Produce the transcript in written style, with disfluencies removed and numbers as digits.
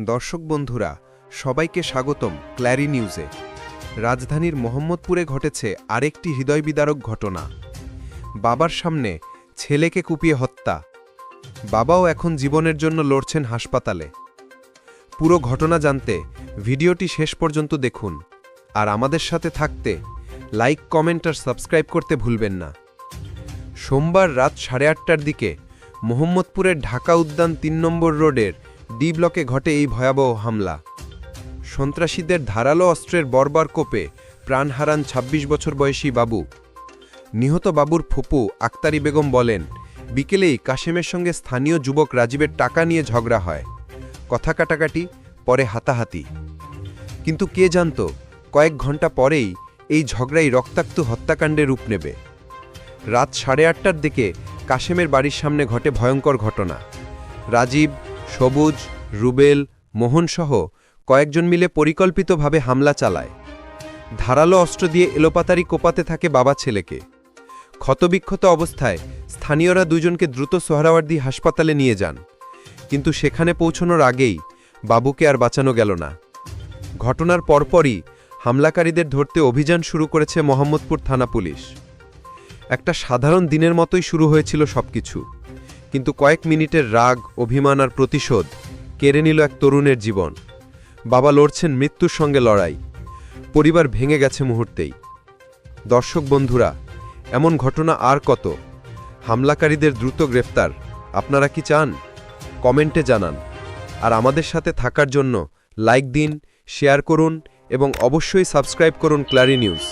দর্শক বন্ধুরা সবাইকে স্বাগতম ক্ল্যারি নিউজে। রাজধানীর মোহাম্মদপুরে ঘটেছে আরেকটি হৃদয়বিদারক ঘটনা। বাবার সামনে ছেলেকে কুপিয়ে হত্যা। বাবাও এখন জীবনের জন্য লড়ছেন হাসপাতালে। পুরো ঘটনা জানতে ভিডিওটি শেষ পর্যন্ত দেখুন, আর আমাদের সাথে থাকতে লাইক, কমেন্ট আর সাবস্ক্রাইব করতে ভুলবেন না। সোমবার রাত 8:30টার দিকে মোহাম্মদপুরের ঢাকা উদ্যান ৩ নম্বর রোডের ডি ব্লকে ঘটে এই ভয়াবহ হামলা। সন্ত্রাসীদের ধারালো অস্ত্রের বর্বর কোপে প্রাণ হারান ২৬ বছর বয়সী বাবু। নিহত বাবুর ফুপু আক্তারি বেগম বলেন, বিকেলেই কাশেমের সঙ্গে স্থানীয় যুবক রাজীবের টাকা নিয়ে ঝগড়া হয়। কথা কাটাকাটি, পরে হাতাহাতি। কিন্তু কে জানত কয়েক ঘন্টা পরেই এই ঝগড়াই রক্তাক্ত হত্যাকাণ্ডে রূপ নেবে। রাত 8:30টার দিকে কাশেমের বাড়ির সামনে ঘটে ভয়ঙ্কর ঘটনা। রাজীব, সবুজ, রুবেল, মোহনসহ কয়েকজন মিলে পরিকল্পিতভাবে হামলা চালায়। ধারালো অস্ত্র দিয়ে এলোপাতাড়ি কোপাতে থাকে বাবা ছেলেকে। ক্ষতবিক্ষত অবস্থায় স্থানীয়রা দুজনকে দ্রুত সোহরাওয়ার্দী হাসপাতালে নিয়ে যান, কিন্তু সেখানে পৌঁছানোর আগেই বাবুকে আর বাঁচানো গেল না। ঘটনার পরপরই হামলাকারীদের ধরতে অভিযান শুরু করেছে মোহাম্মদপুর থানা পুলিশ। একটা সাধারণ দিনের মতোই শুরু হয়েছিল সবকিছু, কিন্তু কয়েক মিনিটের রাগ, অভিমান আর প্রতিশোধ কেড়ে নিল এক তরুণের জীবন। বাবা লড়ছেন মৃত্যুর সঙ্গে লড়াই। পরিবার ভেঙে গেছে মুহূর্তেই। দর্শক বন্ধুরা, এমন ঘটনা আর কত? হামলাকারীদের দ্রুত গ্রেফতার আপনারা কি চান? কমেন্টে জানান। আর আমাদের সাথে থাকার জন্য লাইক দিন, শেয়ার করুন এবং অবশ্যই সাবস্ক্রাইব করুন ক্ল্যারি নিউজ।